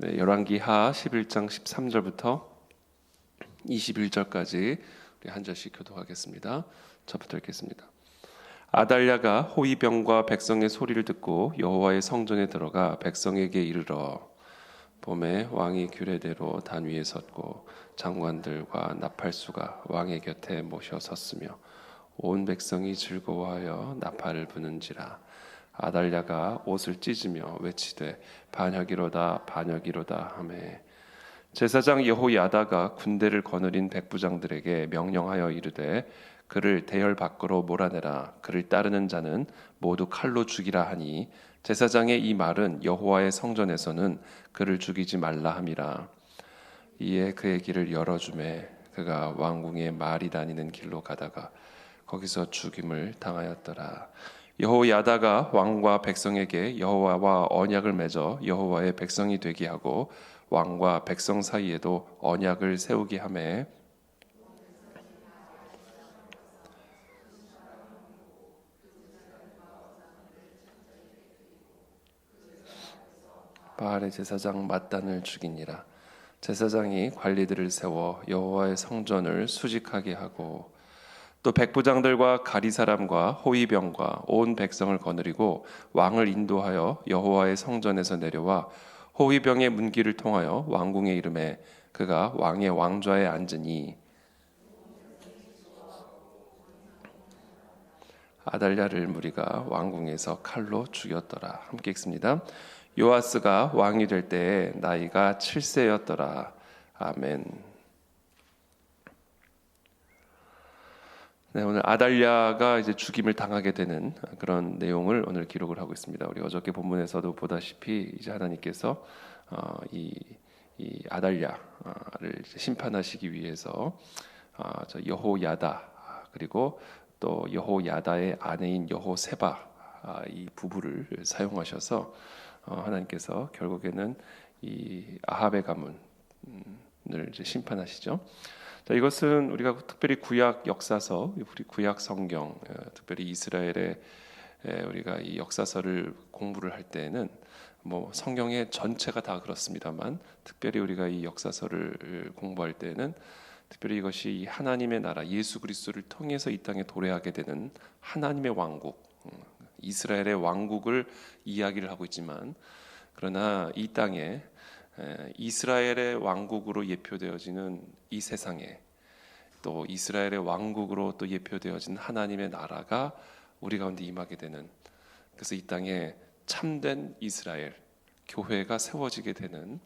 네, 열왕기하 11장 13절부터 21절까지 우리 한 절씩 교독하겠습니다. 저부터 읽겠습니다. 아달랴가 호위병과 백성의 소리를 듣고 여호와의 성전에 들어가 백성에게 이르러 봄에 왕이 규례대로 단 위에 섰고 장관들과 나팔수가 왕의 곁에 모셔 섰으며 온 백성이 즐거워하여 나팔을 부는지라. 아달랴가 옷을 찢으며 외치되 반역이로다 반역이로다 하매 제사장 여호야다가 군대를 거느린 백부장들에게 명령하여 이르되 그를 대열 밖으로 몰아내라. 그를 따르는 자는 모두 칼로 죽이라 하니 제사장의 이 말은 여호와의 성전에서는 그를 죽이지 말라 함이라. 이에 그의 길을 열어주매 그가 왕궁의 말이 다니는 길로 가다가 거기서 죽임을 당하였더라. 여호야다가 왕과 백성에게 여호와와 언약을 맺어 여호와의 백성이 되게 하고 왕과 백성 사이에도 언약을 세우게 하매 바알의 제사장 mat단을 죽이니라. 제사장이 관리들을 세워 여호와의 성전을 수직하게 하고 또 백부장들과 가리 사람과 호위병과 온 백성을 거느리고 왕을 인도하여 여호와의 성전에서 내려와 호위병의 문길을 통하여 왕궁에 이르매 그가 왕의 왕좌에 앉으니 아달랴를 무리가 왕궁에서 칼로 죽였더라. 함께 읽습니다. 요아스가 왕이 될 때에 나이가 7세였더라. 아멘. 네, 오늘 아달랴가 이제 죽임을 당하게 되는 그런 내용을 오늘 기록을 하고 있습니다. 우리 어저께 본문에서도 보다시피 이제 하나님께서 이 아달랴를 심판하시기 위해서 저 여호야다 그리고 또 여호야다의 아내인 여호세바 이 부부를 사용하셔서 하나님께서 결국에는 이 아합의 가문을 이제 심판하시죠. 자, 이것은 우리가 특별히 구약 역사서, 우리 구약 성경, 특별히 이스라엘의 우리가 이 역사서를 공부를 할 때에는 뭐 성경의 전체가 다 그렇습니다만 특별히 우리가 이 역사서를 공부할 때에는 특별히 이것이 이 하나님의 나라 예수 그리스도를 통해서 이 땅에 도래하게 되는 하나님의 왕국, 이스라엘의 왕국을 이야기를 하고 있지만 그러나 이 땅에 이스라엘의 왕국으로 예표되어지는 이 세상에 또 이스라엘의 왕국으로 또 예표되어진 하나님의 나라가 우리 가운데 임하게 되는, 그래서 이 땅에 참된 이스라엘 교회가 세워지게 되는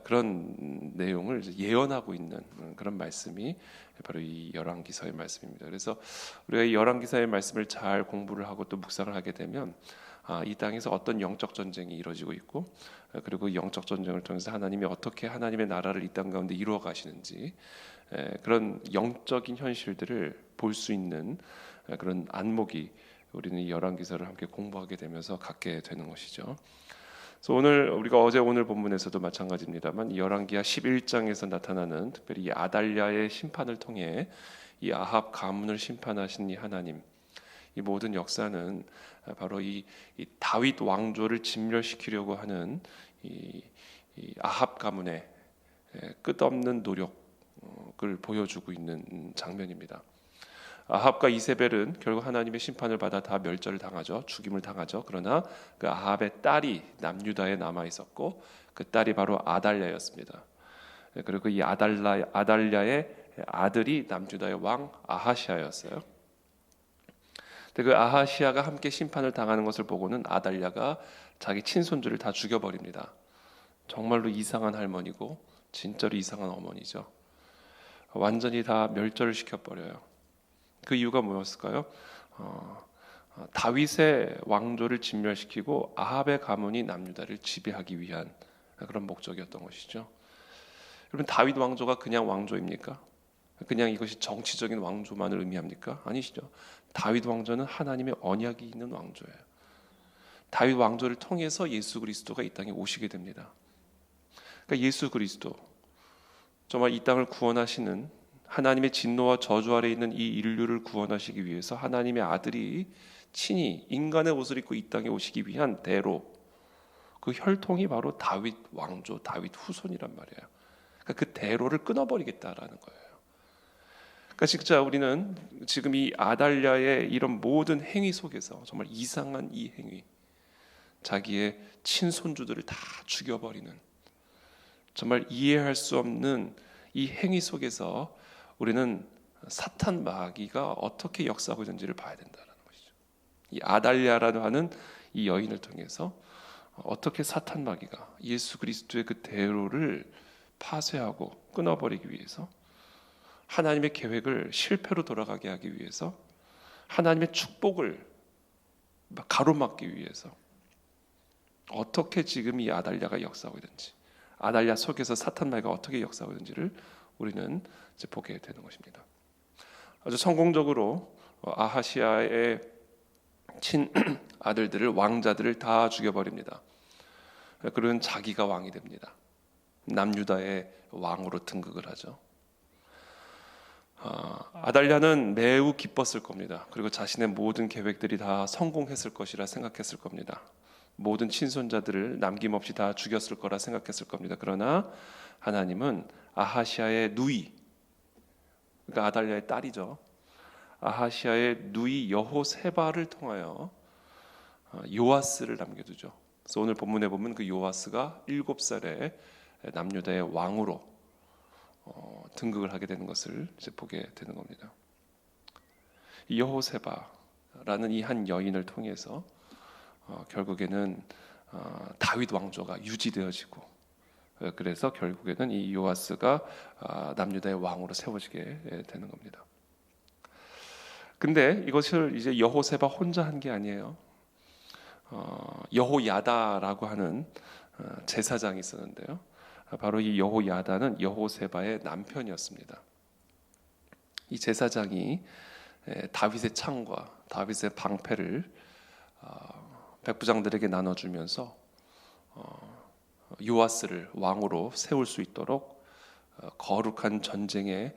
그런 내용을 예언하고 있는 그런 말씀이 바로 이 열왕기서의 말씀입니다. 그래서 우리가 이 열왕기서의 말씀을 잘 공부를 하고 또 묵상을 하게 되면 이 땅에서 어떤 영적 전쟁이 이루어지고 있고 그리고 영적 전쟁을 통해서 하나님이 어떻게 하나님의 나라를 이 땅 가운데 이루어 가시는지 그런 영적인 현실들을 볼 수 있는 그런 안목이 우리는 이 열왕기서를 함께 공부하게 되면서 갖게 되는 것이죠. 그래서 오늘 본문에서도 마찬가지입니다만 이 열왕기하 11장에서 나타나는 특별히 이 아달랴의 심판을 통해 이 아합 가문을 심판하신 이 하나님, 이 모든 역사는 바로 이 다윗 왕조를 진멸시키려고 하는 이 아합 가문의 끝없는 노력을 보여주고 있는 장면입니다. 아합과 이세벨은 결국 하나님의 심판을 받아 다 멸절을 당하죠. 죽임을 당하죠. 그러나 그 아합의 딸이 남유다에 남아 있었고 그 딸이 바로 아달랴였습니다. 그리고 이 아달랴의 아들이 남유다의 왕 아하시아였어요. 근데 그 아하시아가 함께 심판을 당하는 것을 보고는 아달랴가 자기 친손주를 다 죽여버립니다. 정말로 이상한 할머니고 진짜로 이상한 어머니죠. 완전히 다 멸절을 시켜버려요. 그 이유가 뭐였을까요? 다윗의 왕조를 진멸시키고 아합의 가문이 남유다를 지배하기 위한 그런 목적이었던 것이죠. 여러분, 다윗 왕조가 그냥 왕조입니까? 그냥 이것이 정치적인 왕조만을 의미합니까? 아니시죠. 다윗 왕조는 하나님의 언약이 있는 왕조예요. 다윗 왕조를 통해서 예수 그리스도가 이 땅에 오시게 됩니다. 그러니까 예수 그리스도, 정말 이 땅을 구원하시는 하나님의 진노와 저주 아래 있는 이 인류를 구원하시기 위해서 하나님의 아들이 친히 인간의 옷을 입고 이 땅에 오시기 위한 대로, 그 혈통이 바로 다윗 왕조, 다윗 후손이란 말이에요. 그러니까 그 대로를 끊어버리겠다라는 거예요. 그러니까 진짜 우리는 지금 이 아달랴의 이런 모든 행위 속에서 정말 이상한 이 행위, 자기의 친손주들을 다 죽여버리는 정말 이해할 수 없는 이 행위 속에서 우리는 사탄 마귀가 어떻게 역사하고 있는지를 봐야 된다는 것이죠. 이 아달랴라는 하는 이 여인을 통해서 어떻게 사탄 마귀가 예수 그리스도의 그 대로를 파쇄하고 끊어버리기 위해서, 하나님의 계획을 실패로 돌아가게 하기 위해서, 하나님의 축복을 가로막기 위해서 어떻게 지금 이 아달랴가 역사하고 있는지, 아달랴 속에서 사탄 마귀가 어떻게 역사하고 있는지를 우리는 이제 보게 되는 것입니다. 아주 성공적으로 아하시아의 친 아들들을, 왕자들을 다 죽여버립니다. 그러면 자기가 왕이 됩니다. 남유다의 왕으로 등극을 하죠. 아달랴는 매우 기뻤을 겁니다. 그리고 자신의 모든 계획들이 다 성공했을 것이라 생각했을 겁니다. 모든 친손자들을 남김없이 다 죽였을 거라 생각했을 겁니다. 그러나 하나님은 아하시아의 누이, 그러니까 아달랴의 딸이죠, 아하시아의 누이 여호세바를 통하여 요아스를 남겨두죠. 그래서 오늘 본문에 보면 그 요아스가 7살에 남유다의 왕으로 등극을 하게 되는 것을 이제 보게 되는 겁니다. 이 여호세바라는 이 한 여인을 통해서 결국에는 다윗 왕조가 유지되어지고, 그래서 결국에는 이 요아스가 남유다의 왕으로 세워지게 되는 겁니다. 근데 이것을 이제 여호세바 혼자 한 게 아니에요. 여호야다라고 하는 제사장이 있었는데요. 바로 이 여호야다는 여호세바의 남편이었습니다. 이 제사장이 다윗의 창과 다윗의 방패를 백부장들에게 나눠주면서 요아스를 왕으로 세울 수 있도록 거룩한 전쟁에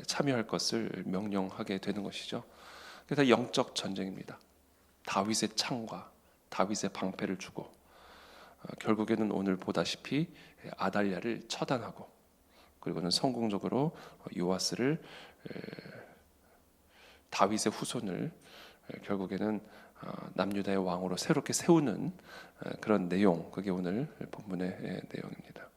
참여할 것을 명령하게 되는 것이죠. 그래서 영적 전쟁입니다. 다윗의 창과 다윗의 방패를 주고, 결국에는 오늘 보다시피 아달랴를 처단하고, 그리고는 성공적으로 요아스를, 다윗의 후손을 결국에는 남유다의 왕으로 새롭게 세우는 그런 내용, 그게 오늘 본문의 내용입니다.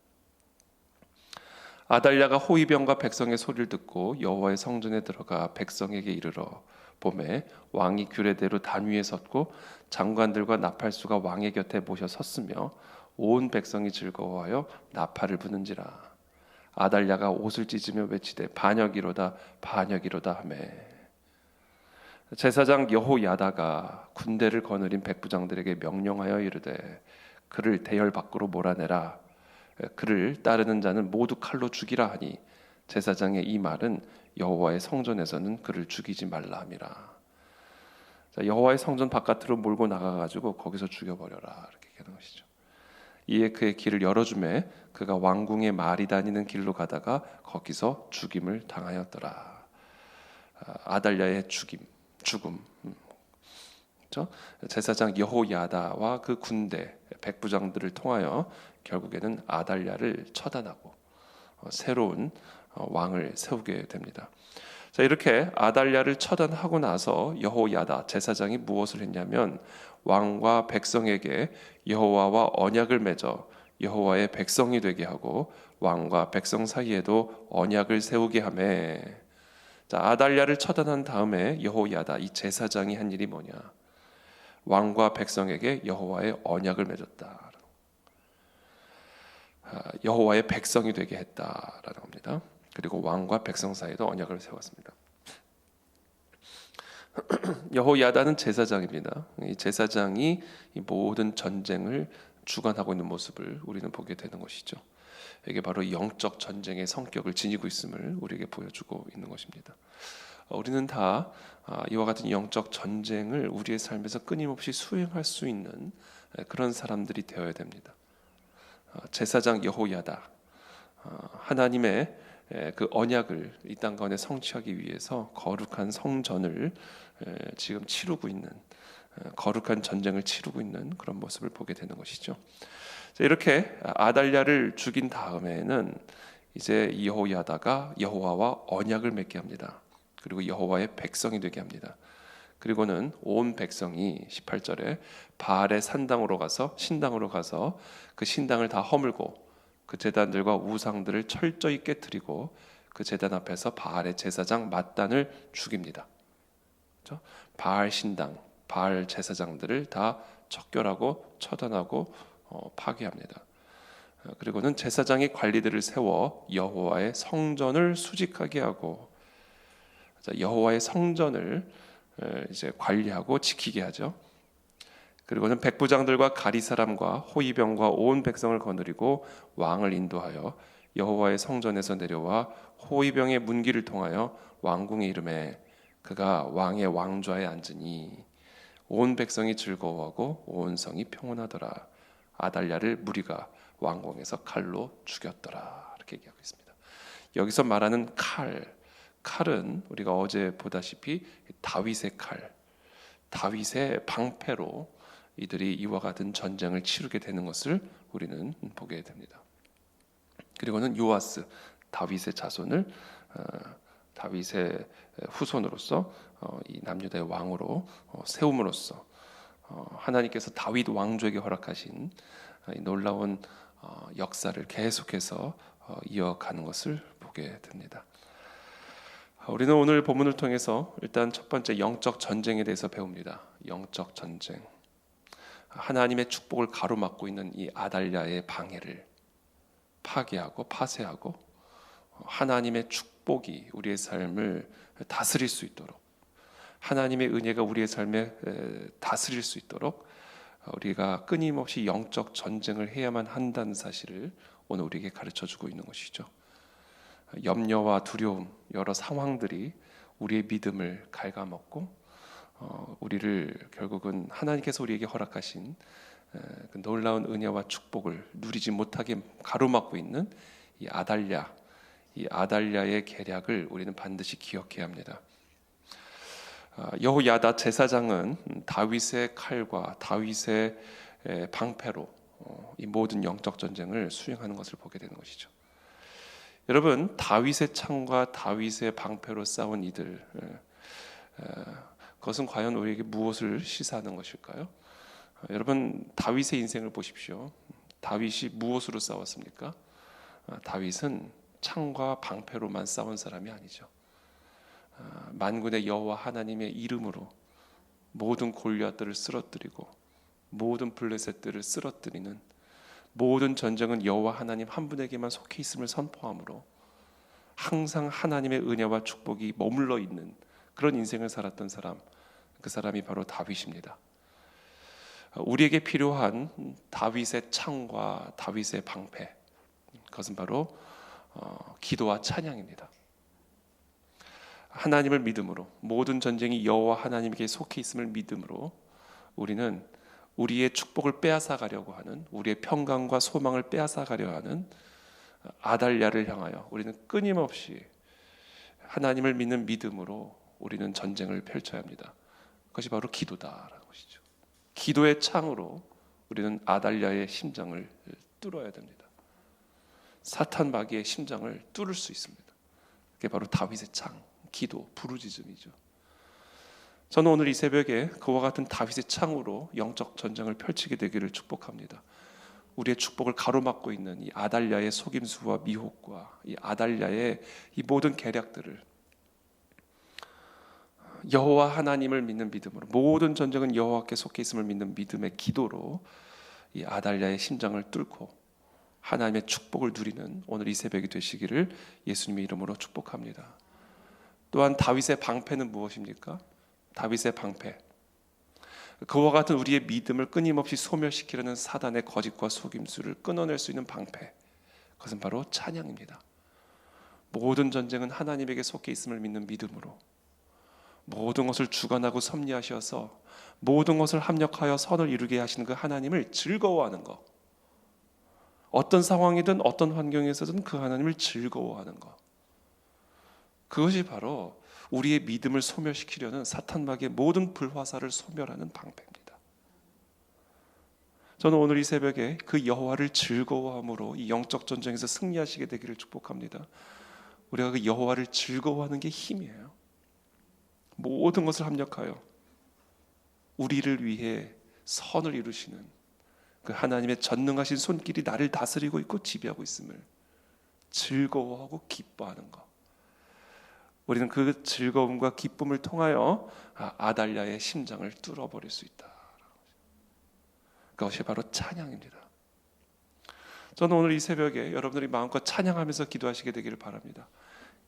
아달랴가 호위병과 백성의 소리를 듣고 여호와의 성전에 들어가 백성에게 이르러 봄에 왕이 규례대로 단 위에 섰고 장관들과 나팔수가 왕의 곁에 모셔 섰으며 온 백성이 즐거워하여 나팔을 부는지라. 아달랴가 옷을 찢으며 외치되 반역이로다 반역이로다 하매, 제사장 여호야다가 군대를 거느린 백부장들에게 명령하여 이르되 그를 대열 밖으로 몰아내라. 그를 따르는 자는 모두 칼로 죽이라 하니, 제사장의 이 말은 여호와의 성전에서는 그를 죽이지 말라 함이라. 여호와의 성전 바깥으로 몰고 나가가지고 거기서 죽여버려라, 이렇게 하는 것이죠. 이에 그의 길을 열어주매 그가 왕궁의 말이 다니는 길로 가다가 거기서 죽임을 당하였더라. 아달랴의 죽음. 그렇죠? 제사장 여호야다와 그 군대 백부장들을 통하여 결국에는 아달랴를 처단하고 새로운 왕을 세우게 됩니다. 자, 이렇게 아달랴를 처단하고 나서 여호야다 제사장이 무엇을 했냐면, 왕과 백성에게 여호와와 언약을 맺어 여호와의 백성이 되게 하고 왕과 백성 사이에도 언약을 세우게 하매. 자, 아달랴를 처단한 다음에 여호야다 이 제사장이 한 일이 뭐냐? 왕과 백성에게 여호와의 언약을 맺었다. 여호와의 백성이 되게 했다라는 겁니다. 그리고 왕과 백성 사이에도 언약을 세웠습니다. 여호야다는 제사장입니다. 이 제사장이 이 모든 전쟁을 주관하고 있는 모습을 우리는 보게 되는 것이죠. 이게 바로 영적 전쟁의 성격을 지니고 있음을 우리에게 보여주고 있는 것입니다. 우리는 다 이와 같은 영적 전쟁을 우리의 삶에서 끊임없이 수행할 수 있는 그런 사람들이 되어야 됩니다. 제사장 여호야다, 하나님의 그 언약을 이 땅 가운데 성취하기 위해서 거룩한 성전을 지금 치르고 있는, 거룩한 전쟁을 치르고 있는 그런 모습을 보게 되는 것이죠. 자, 이렇게 아달랴를 죽인 다음에는 이제 여호야다가 여호와와 언약을 맺게 합니다. 그리고 여호와의 백성이 되게 합니다. 그리고는 온 백성이 18절에 바알의 신당으로 가서 그 신당을 다 허물고 그 제단들과 우상들을 철저히 깨뜨리고 그 제단 앞에서 바알의 제사장 맏단을 죽입니다. 그렇죠? 바알 신당, 바알 제사장들을 다 척결하고 처단하고 파괴합니다. 그리고는 제사장이 관리들을 세워 여호와의 성전을 수직하게 하고 여호와의 성전을 이제 관리하고 지키게 하죠. 그리고는 백부장들과 가리 사람과 호위병과 온 백성을 거느리고 왕을 인도하여 여호와의 성전에서 내려와 호위병의 문기를 통하여 왕궁에 이르매 그가 왕의 왕좌에 앉으니 온 백성이 즐거워하고 온 성이 평온하더라. 아달랴를 무리가 왕궁에서 칼로 죽였더라. 이렇게 얘기하고 있습니다. 여기서 말하는 칼은 우리가 어제 보다시피 다윗의 칼, 다윗의 방패로 이들이 이와 같은 전쟁을 치르게 되는 것을 우리는 보게 됩니다. 그리고는 요아스, 다윗의 자손을 다윗의 후손으로서 이 남유다의 왕으로 세움으로써 하나님께서 다윗 왕조에게 허락하신 이 놀라운 역사를 계속해서 이어가는 것을 보게 됩니다. 우리는 오늘 본문을 통해서 일단 첫 번째 영적 전쟁에 대해서 배웁니다. 영적 전쟁. 하나님의 축복을 가로막고 있는 이 아달랴의 방해를 파괴하고 파쇄하고 하나님의 축복이 우리의 삶을 다스릴 수 있도록, 하나님의 은혜가 우리의 삶에 다스릴 수 있도록 우리가 끊임없이 영적 전쟁을 해야만 한다는 사실을 오늘 우리에게 가르쳐주고 있는 것이죠. 염려와 두려움, 여러 상황들이 우리의 믿음을 갉아먹고 우리를 결국은 하나님께서 우리에게 허락하신 그 놀라운 은혜와 축복을 누리지 못하게 가로막고 있는 이 아달랴의 계략을 우리는 반드시 기억해야 합니다. 여호야다 제사장은 다윗의 칼과 다윗의 방패로 이 모든 영적 전쟁을 수행하는 것을 보게 되는 것이죠. 여러분, 다윗의 창과 다윗의 방패로 싸운 이들, 그것은 과연 우리에게 무엇을 시사하는 것일까요? 여러분, 다윗의 인생을 보십시오. 다윗이 무엇으로 싸웠습니까? 다윗은 창과 방패로만 싸운 사람이 아니죠. 만군의 여호와 하나님의 이름으로 모든 골리앗들을 쓰러뜨리고 모든 블레셋들을 쓰러뜨리는 모든 전쟁은 여호와 하나님 한 분에게만 속해 있음을 선포함으로 항상 하나님의 은혜와 축복이 머물러 있는 그런 인생을 살았던 사람, 그 사람이 바로 다윗입니다. 우리에게 필요한 다윗의 창과 다윗의 방패, 그것은 바로 기도와 찬양입니다. 하나님을 믿음으로, 모든 전쟁이 여호와 하나님께 속해 있음을 믿음으로 우리는 우리의 축복을 빼앗아 가려고 하는, 우리의 평강과 소망을 빼앗아 가려 하는 아달랴를 향하여 우리는 끊임없이 하나님을 믿는 믿음으로 우리는 전쟁을 펼쳐야 합니다. 그것이 바로 기도다라는 것이죠. 기도의 창으로 우리는 아달랴의 심장을 뚫어야 됩니다. 사탄 마귀의 심장을 뚫을 수 있습니다. 그게 바로 다윗의 창, 기도, 부르짖음이죠. 저는 오늘 이 새벽에 그와 같은 다윗의 창으로 영적 전쟁을 펼치게 되기를 축복합니다. 우리의 축복을 가로막고 있는 이 아달랴의 속임수와 미혹과 이 아달랴의 이 모든 계략들을 여호와 하나님을 믿는 믿음으로, 모든 전쟁은 여호와께 속해 있음을 믿는 믿음의 기도로 이 아달랴의 심장을 뚫고 하나님의 축복을 누리는 오늘 이 새벽이 되시기를 예수님의 이름으로 축복합니다. 또한 다윗의 방패는 무엇입니까? 다윗의 방패, 그와 같은 우리의 믿음을 끊임없이 소멸시키려는 사단의 거짓과 속임수를 끊어낼 수 있는 방패, 그것은 바로 찬양입니다. 모든 전쟁은 하나님에게 속해 있음을 믿는 믿음으로 모든 것을 주관하고 섭리하셔서 모든 것을 합력하여 선을 이루게 하시는 그 하나님을 즐거워하는 것, 어떤 상황이든 어떤 환경에서든 그 하나님을 즐거워하는 것, 그것이 바로 우리의 믿음을 소멸시키려는 사탄 마귀의 모든 불화살을 소멸하는 방패입니다. 저는 오늘 이 새벽에 그 여호와를 즐거워함으로 이 영적 전쟁에서 승리하시게 되기를 축복합니다. 우리가 그 여호와를 즐거워하는 게 힘이에요. 모든 것을 합력하여 우리를 위해 선을 이루시는 그 하나님의 전능하신 손길이 나를 다스리고 있고 지배하고 있음을 즐거워하고 기뻐하는 것. 우리는 그 즐거움과 기쁨을 통하여 아달랴의 심장을 뚫어버릴 수 있다. 그것이 바로 찬양입니다. 저는 오늘 이 새벽에 여러분들이 마음껏 찬양하면서 기도하시게 되기를 바랍니다.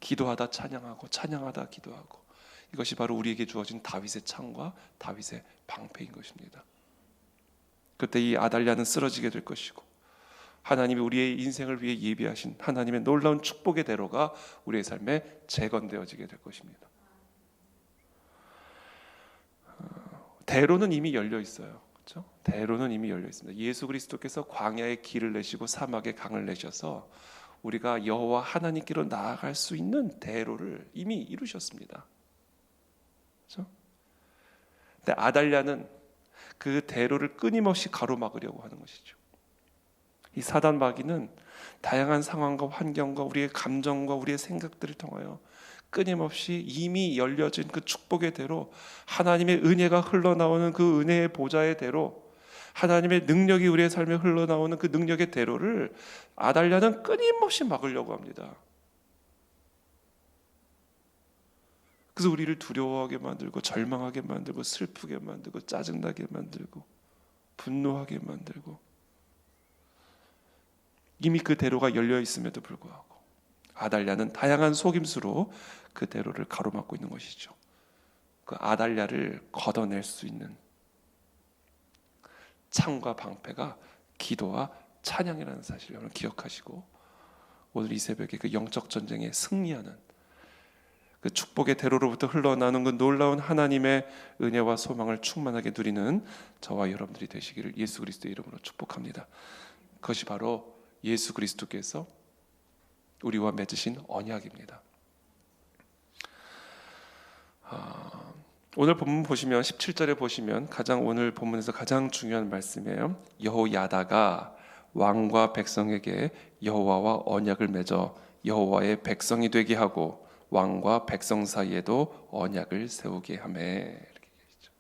기도하다 찬양하고 찬양하다 기도하고, 이것이 바로 우리에게 주어진 다윗의 창과 다윗의 방패인 것입니다. 그때 이 아달랴는 쓰러지게 될 것이고, 하나님이 우리의 인생을 위해 예비하신 하나님의 놀라운 축복의 대로가 우리의 삶에 재건되어지게 될 것입니다. 대로는 이미 열려 있어요. 그렇죠? 대로는 이미 열려 있습니다. 예수 그리스도께서 광야의 길을 내시고 사막의 강을 내셔서 우리가 여호와 하나님께로 나아갈 수 있는 대로를 이미 이루셨습니다. 그렇죠? 근데 아달랴는 그 대로를 끊임없이 가로막으려고 하는 것이죠. 이 사단 마귀는 다양한 상황과 환경과 우리의 감정과 우리의 생각들을 통하여 끊임없이 이미 열려진 그 축복의 대로, 하나님의 은혜가 흘러나오는 그 은혜의 보좌의 대로, 하나님의 능력이 우리의 삶에 흘러나오는 그 능력의 대로를 아달랴는 끊임없이 막으려고 합니다. 그래서 우리를 두려워하게 만들고 절망하게 만들고 슬프게 만들고 짜증나게 만들고 분노하게 만들고, 이미 그 대로가 열려 있음에도 불구하고 아달랴는 다양한 속임수로 그 대로를 가로막고 있는 것이죠. 그 아달랴를 걷어낼 수 있는 창과 방패가 기도와 찬양이라는 사실을 여러분 기억하시고, 오늘 이 새벽에 그 영적 전쟁에 승리하는 그 축복의 대로로부터 흘러나오는 그 놀라운 하나님의 은혜와 소망을 충만하게 누리는 저와 여러분들이 되시기를 예수 그리스도의 이름으로 축복합니다. 그것이 바로 예수 그리스도께서 우리와 맺으신 언약입니다. 오늘 본문 보시면 17절에 보시면 오늘 본문에서 가장 중요한 말씀이에요. 여호야다가 왕과 백성에게 여호와와 언약을 맺어 여호와의 백성이 되게 하고 왕과 백성 사이에도 언약을 세우게 하매, 이렇게 얘기했죠.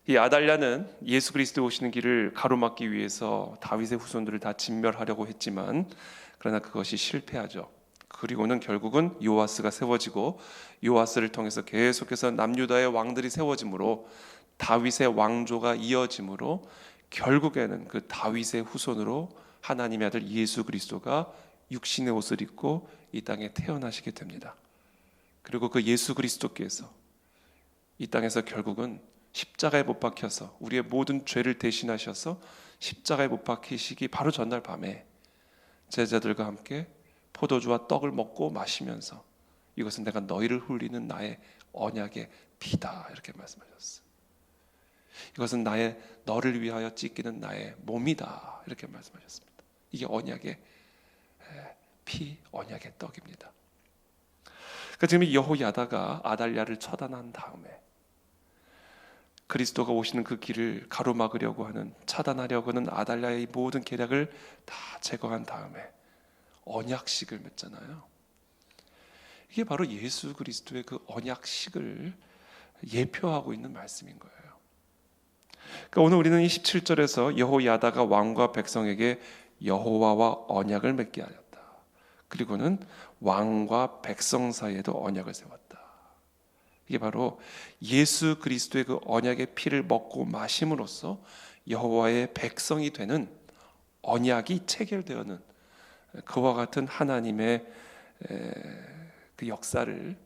이 아달랴는 예수 그리스도 오시는 길을 가로막기 위해서 다윗의 후손들을 다 진멸하려고 했지만, 그러나 그것이 실패하죠. 그리고는 결국은 요아스가 세워지고, 요아스를 통해서 계속해서 남유다의 왕들이 세워지므로 다윗의 왕조가 이어지므로 결국에는 그 다윗의 후손으로 하나님의 아들 예수 그리스도가 육신의 옷을 입고 이 땅에 태어나시게 됩니다. 그리고 그 예수 그리스도께서 이 땅에서 결국은 십자가에 못 박혀서 우리의 모든 죄를 대신하셔서 십자가에 못 박히시기 바로 전날 밤에 제자들과 함께 포도주와 떡을 먹고 마시면서 이것은 내가 너희를 흘리는 나의 언약의 피다, 이렇게 말씀하셨어요. 이것은 너를 위하여 찢기는 나의 몸이다, 이렇게 말씀하셨습니다. 이게 언약의 피, 언약의 떡입니다. 그러니까 지금 이 여호야다가 아달랴를 처단한 다음에 그리스도가 오시는 그 길을 가로막으려고 하는, 차단하려고 하는 아달랴의 모든 계략을 다 제거한 다음에 언약식을 맺잖아요. 이게 바로 예수 그리스도의 그 언약식을 예표하고 있는 말씀인 거예요. 그러니까 오늘 우리는 이 17절에서 여호야다가 왕과 백성에게 여호와와 언약을 맺게 하였다. 그리고는 왕과 백성 사이에도 언약을 세웠다. 이게 바로 예수 그리스도의 그 언약의 피를 먹고 마심으로써 여호와의 백성이 되는 언약이 체결되어는 그와 같은 하나님의 그 역사를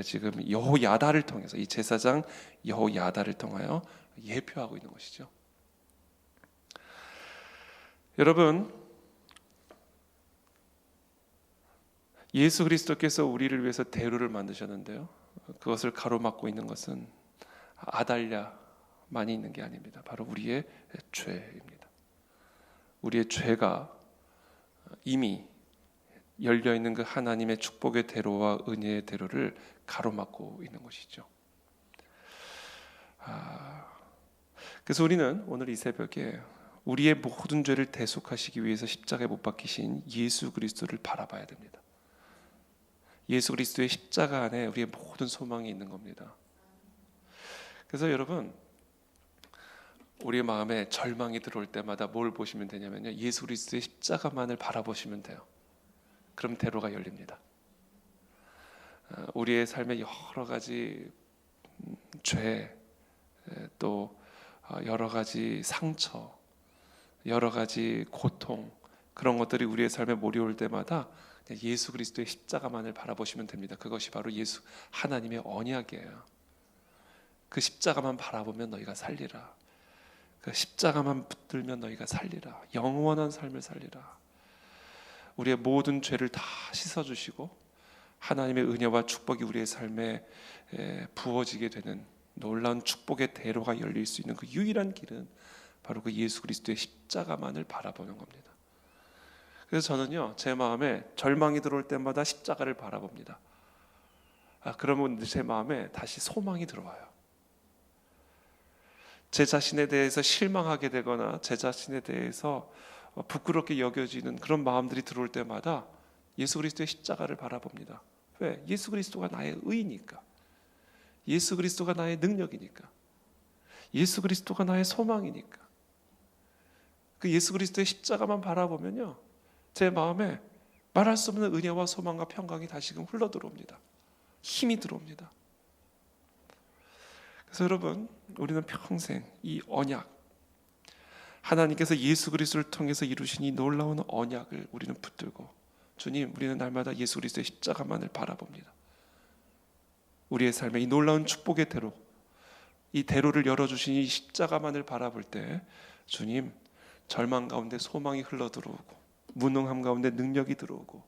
지금 여호야다를 통해서, 이 제사장 여호야다를 통하여 예표하고 있는 것이죠. 여러분, 예수 그리스도께서 우리를 위해서 대로를 만드셨는데요, 그것을 가로막고 있는 것은 아달랴만이 있는 게 아닙니다. 바로 우리의 죄입니다. 우리의 죄가 이미 열려있는 그 하나님의 축복의 대로와 은혜의 대로를 가로막고 있는 것이죠. 그래서 우리는 오늘 이 새벽에 우리의 모든 죄를 대속하시기 위해서 십자가에 못 박히신 예수 그리스도를 바라봐야 됩니다. 예수 그리스도의 십자가 안에 우리의 모든 소망이 있는 겁니다. 그래서 여러분, 우리의 마음에 절망이 들어올 때마다 뭘 보시면 되냐면요, 예수 그리스도의 십자가만을 바라보시면 돼요. 그럼 대로가 열립니다. 우리의 삶의 여러 가지 죄, 또 여러 가지 상처, 여러 가지 고통, 그런 것들이 우리의 삶에 몰려올 때마다 예수 그리스도의 십자가만을 바라보시면 됩니다. 그것이 바로 예수 하나님의 언약이에요. 그 십자가만 바라보면 너희가 살리라. 그 십자가만 붙들면 너희가 살리라. 영원한 삶을 살리라. 우리의 모든 죄를 다 씻어주시고 하나님의 은혜와 축복이 우리의 삶에 부어지게 되는 놀라운 축복의 대로가 열릴 수 있는 그 유일한 길은 바로 그 예수 그리스도의 십자가만을 바라보는 겁니다. 그래서 저는요, 제 마음에 절망이 들어올 때마다 십자가를 바라봅니다. 그러면 제 마음에 다시 소망이 들어와요. 제 자신에 대해서 실망하게 되거나 제 자신에 대해서 부끄럽게 여겨지는 그런 마음들이 들어올 때마다 예수 그리스도의 십자가를 바라봅니다. 왜? 예수 그리스도가 나의 의니까. 예수 그리스도가 나의 능력이니까. 예수 그리스도가 나의 소망이니까. 그 예수 그리스도의 십자가만 바라보면요, 제 마음에 말할 수 없는 은혜와 소망과 평강이 다시금 흘러 들어옵니다. 힘이 들어옵니다. 그래서 여러분, 우리는 평생 이 언약, 하나님께서 예수 그리스도를 통해서 이루신 이 놀라운 언약을 우리는 붙들고, 주님, 우리는 날마다 예수 그리스도의 십자가만을 바라봅니다. 우리의 삶에 이 놀라운 축복의 대로, 이 대로를 열어주신 이 십자가만을 바라볼 때 주님, 절망 가운데 소망이 흘러들어오고, 무능함 가운데 능력이 들어오고,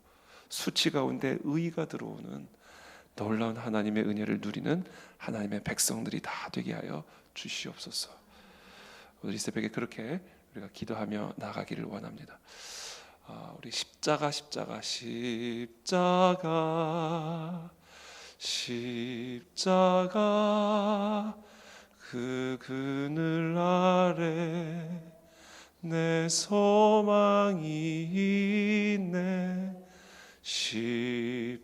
수치 가운데 의의가 들어오는 놀라운 하나님의 은혜를 누리는 하나님의 백성들이 다 되게 하여 주시옵소서. 우리 새벽에 그렇게 우리가 기도하며 나가기를 원합니다. 우리 십자가 그 그늘 아래 내 소망이 있네. 십자가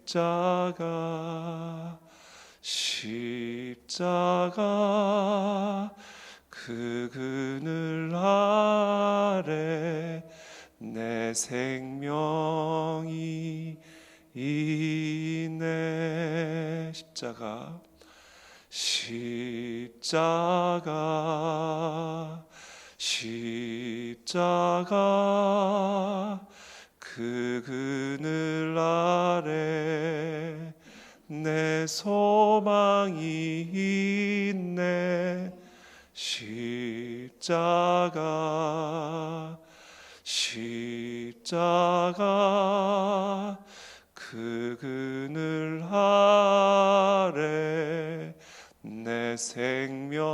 그 그늘 아래 내 생명이 있네. 십자가 그 그늘 아래 내 소망이 있네. 십자가 그 그늘 아래 내 생명이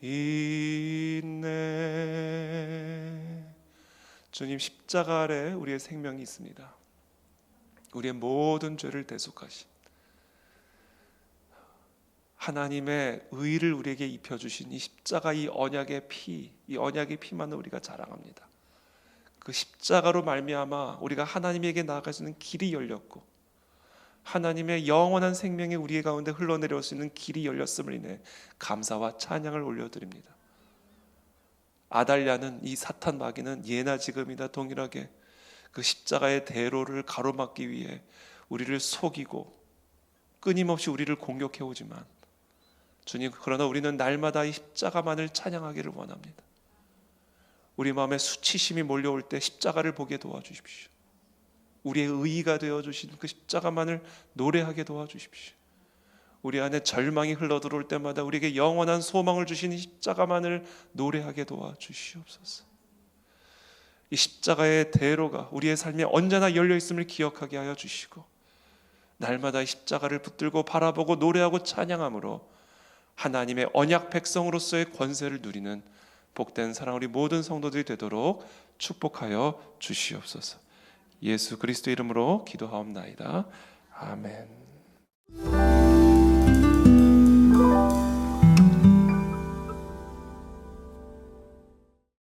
있네. 주님, 십자가 아래 우리의 생명이 있습니다. 우리의 모든 죄를 대속하신 하나님의 의를 우리에게 입혀주신 이 십자가, 이 언약의 피, 이 언약의 피만을 우리가 자랑합니다. 그 십자가로 말미암아 우리가 하나님에게 나아갈 수 있는 길이 열렸고, 하나님의 영원한 생명이 우리 가운데 흘러내려올 수 있는 길이 열렸음을 인해 감사와 찬양을 올려드립니다. 아달랴는, 이 사탄 마귀는 예나 지금이나 동일하게 그 십자가의 대로를 가로막기 위해 우리를 속이고 끊임없이 우리를 공격해 오지만, 주님, 그러나 우리는 날마다 이 십자가만을 찬양하기를 원합니다. 우리 마음에 수치심이 몰려올 때 십자가를 보게 도와주십시오. 우리의 의의가 되어주신 그 십자가만을 노래하게 도와주십시오. 우리 안에 절망이 흘러들어올 때마다 우리에게 영원한 소망을 주신 이 십자가만을 노래하게 도와주시옵소서. 이 십자가의 대로가 우리의 삶에 언제나 열려있음을 기억하게 하여 주시고, 날마다 이 십자가를 붙들고 바라보고 노래하고 찬양함으로 하나님의 언약 백성으로서의 권세를 누리는 복된 사랑 우리 모든 성도들이 되도록 축복하여 주시옵소서. 예수 그리스도 이름으로 기도하옵나이다. 아멘.